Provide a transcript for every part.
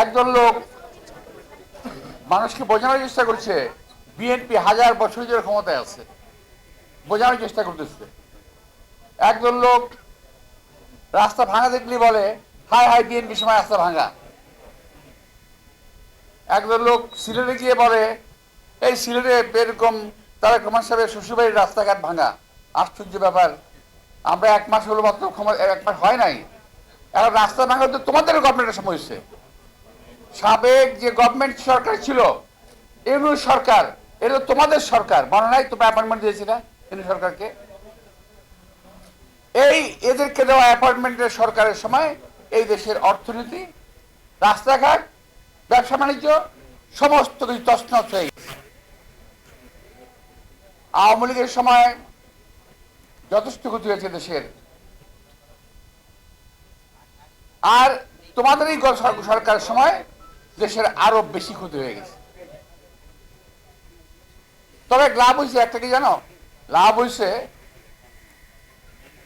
একদল লোক মানুষকে বোঝানোর চেষ্টা করছে বিএনপি 1000 বছর ধরে ক্ষমতায় আছে, বোঝানোর চেষ্টা করতেছে। একদল লোক রাস্তা ভাঙা দেখলে বলে হায় হায় বিএনপি সময় রাস্তা ভাঙা। একদল লোক সিলেটে গিয়ে বলে এই সিলেটে এরকম তারেক রহমান সাহেবের শ্বশুরবাড়ির রাস্তাঘাট ভাঙা। আশ্চর্য ব্যাপার, আমরা 1 মাস হলো মাত্র, 1 মাস হয় নাই, এখন রাস্তা ভাঙা তো তোমাদের গভর্নমেন্টের সময় হয়েছে। সাবেক যে গভর্নমেন্ট সরকার ছিল, ইউনূস সরকার, এটা তোমাদের সরকার, মনে নাই তোমরা অ্যাপয়েন্টমেন্ট দিয়েছিলে ইউনূস সরকারকে? এই এদেরকে দেওয়া অ্যাপয়েন্টমেন্টের সরকারের সময় এই দেশের অর্থনীতি, রাস্তাঘাট, ব্যবসা বাণিজ্য সমস্ত কিছু তছনছ হয়ে গেছে। আওয়ামী লীগের সময় যথেষ্ট ক্ষতি হয়েছে দেশের, আর তোমাদের এই সরকারের সময় দেশের আরো বেশি ক্ষতি হয়ে গেছে। তবে লাভ হয়েছে একটা, কি জানো? লাভ হয়েছে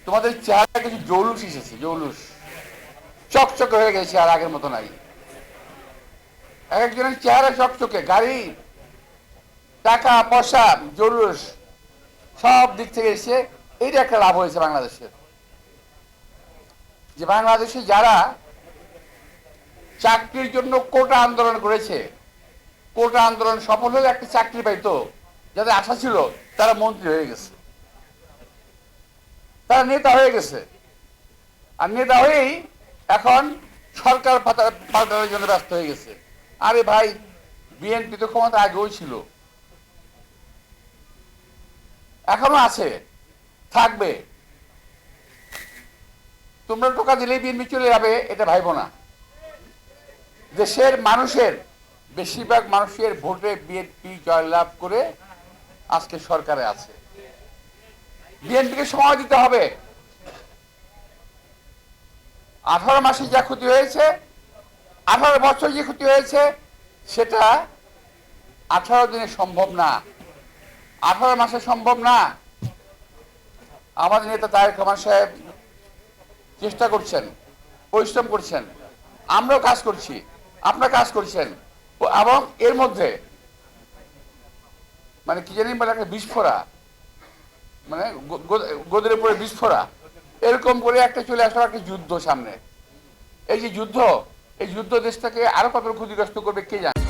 তোমাদের চেহারা কিছু জৌলুস এসেছে, জৌলুস চকচকে হয়ে গেছে, আর আগের মতো নাই। এক একজনের চেহারা চকচকে, গাড়ি, টাকা পয়সা, জৌলুস সব দিক থেকে এসে এইটা একটা লাভ হয়েছে বাংলাদেশের। যে বাংলাদেশে যারা চাকরির জন্য কোটা আন্দোলন করেছে, কোটা আন্দোলন সফল হলে একটা চাকরি পাইতো, যাদের আশা ছিল তারা মন্ত্রী হয়ে গেছে, তারা নেতা হয়ে গেছে, আর নেতা হয়েই এখন সরকার পাল্টানোর জন্য ব্যস্ত হয়ে গেছে। আরে ভাই, বিএনপি তো ক্ষমতা আগেও ছিল, এখনো আছে, থাকবে। তোমরা টোকা দিলেই বিএনপি চলে যাবে এটা ভাইবো না। দেশের মানুষের বেশিরভাগ মানুষের ভোটে বিএনপি জয়লাভ করে আজকে সরকারে আছে। বিএনপিকে সময় দিতে হবে। 18 মাসে যা ক্ষতি হয়েছে, 18 বছর যে ক্ষতি হয়েছে, সেটা 18 দিনে সম্ভব না, 18 মাসে সম্ভব না। আমাদের নেতা তারেক রহমান সাহেব চেষ্টা করছেন, পরিশ্রম করছেন, আমরাও কাজ করছি, আপনারা কাজ করছেন, এবং এর মধ্যে মানে কি জানি বলে একটা বিস্ফোরা, মানে গোদের উপরে বিস্ফোরা, এরকম করে একটা চলে আসার একটা যুদ্ধ সামনে। এই যে যুদ্ধ, এই যুদ্ধ দেশটাকে আরো কত ক্ষতিগ্রস্ত করবে কে জানে।